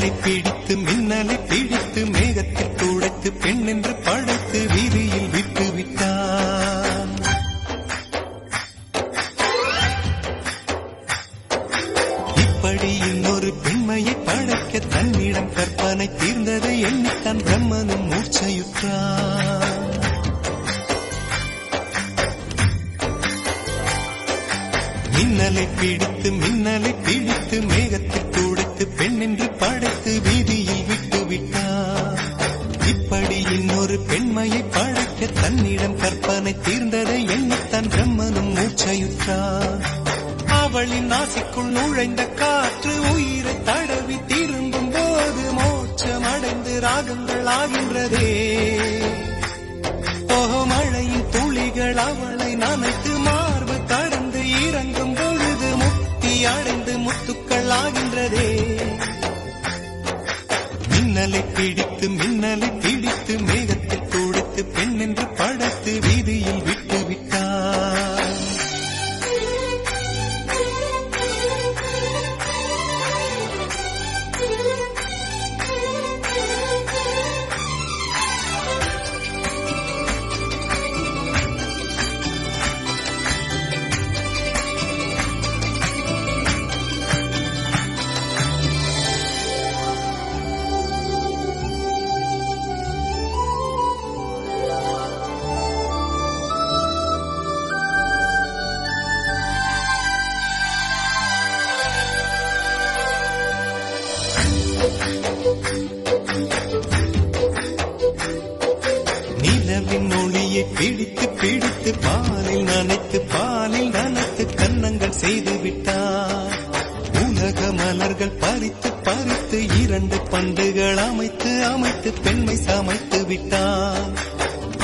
மின்னலை பிடித்து மின்னலை பிடித்து மேகத்தில் துடைத்து பெண் என்று படைத்து வீதியில் விட்டு விட்டான். இப்படி இன்னொரு பெண்மையை படைக்க தன்னிடம் கற்பனை தீர்ந்ததை எண்ணித்தான் பிரம்மனும் மூர்ச்சையுற்றான். மின்னலை பிடித்து மின்னலை பிடித்து மேகத்தில் துடைத்து பெண் என்று படைத்து வீதியில் விட்டு விட்டார். இப்படி இன்னொரு பெண்மையை படைக்க தன்னிடம் கற்பனை தீர்ந்ததை எண்ணித்தான் பிரம்மனும் மூச்சையுற்றார். அவளின் நாசிக்குள் நுழைந்த காற்று உயிரை தடவி திரும்பும் போது மோட்சம் அடைந்து ராகங்கள் ஆகின்றதே. மழையின் துளிகள் அவளை நனைத்து மார்பு கடந்து இறங்கும் பொழுது முக்தி அடைந்து முத்துக்கள் ஆகின்றதே. மின்னலை பிடித்து மின்னலை பிடித்து மேகத்தில் துடைத்து பெண் என்று படைத்து வீதியில் விட்டு விட்டார். நிலவின் ஒளியை பிடித்து பிடித்து பாலில் நனைத்து கன்னங்கள் செய்து விட்டார். உலக மலர்கள் பறித்து பறித்து 2 பண்டுகள் அமைத்து அமைத்து பெண்மை சமைத்து விட்டார்.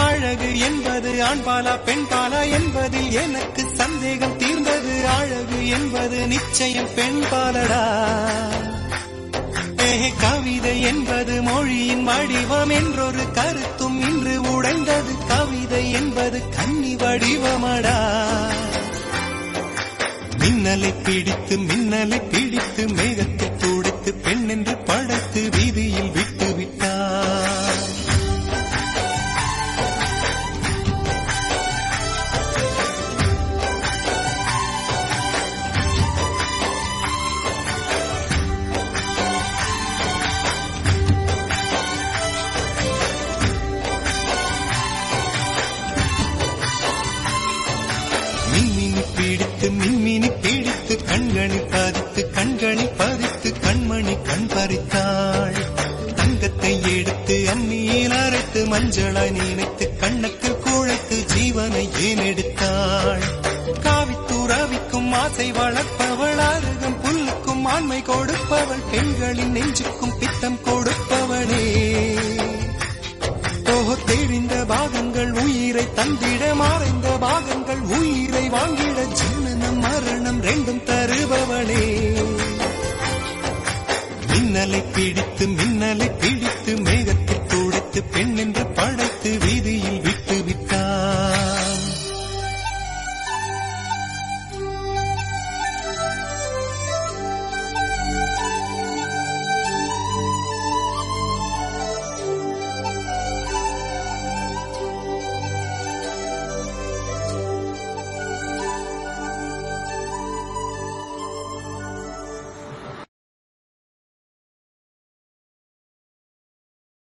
அழகு என்பது ஆண்பாலா பெண்பாலா என்பதில் எனக்கு சந்தேகம் தீர்ந்தது. அழகு என்பது நிச்சயம் பெண்பாலடா. கவிதை என்பது மொழியின் வடிவம் என்றொரு கருத்தும் இன்று உடைந்தது. கவிதை என்பது கன்னி வடிவமடா. மின்னலை பிடித்து மின்னலை பிடித்து மேகத்தில் துடைத்து பெண் என்று படைத்து வீதியில் விட்டு விட்டார். மின்மினி பிடித்து கண்களில் பதித்து கண்மணி கண் பறித்தாள். தங்கத்தை எடுத்து அம்மியில் அரைத்து மஞ்சளாய் நினைத்து கண்ணுக்கு குழைத்து ஜீவனை ஏன் எடுத்தாள். காவித்துறவிக்கும் ஆசை வளர்ப்பவள், அருகம் புல்லுக்கும் ஆண்மை கொடுப்பவள், பெண்களின் நெஞ்சுக்கும் பித்தம் கொடுப்பவளே. தெரிந்த பாகங்கள் உயிரை தந்திட, மறைந்த பாகங்கள் உயிரை வாங்கிட, ஜனனம் மரணம் 2 தருபவளே. மின்னலை பிடித்து மின்னலை பிடித்து மேகத்தில் துடைத்து பெண் என்று படைத்து வீதியில்